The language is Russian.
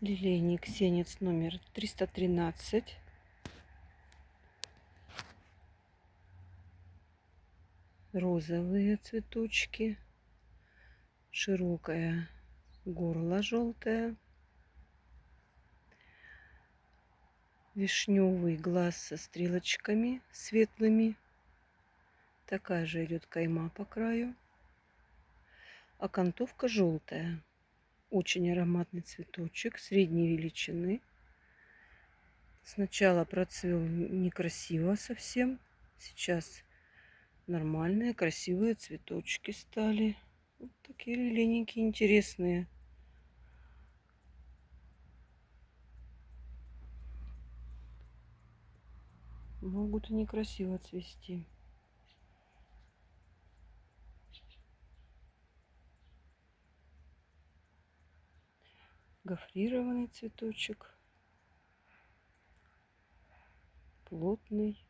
Лилейник сенец номер 313. Розовые цветочки. Широкое горло желтое. Вишневый глаз со стрелочками светлыми. Такая же идет кайма по краю. Окантовка желтая. Очень ароматный цветочек средней величины. Сначала процвел некрасиво совсем. Сейчас нормальные, красивые цветочки стали. Вот такие лилейники интересные. Могут и некрасиво цвести. Гофрированный цветочек. Плотный.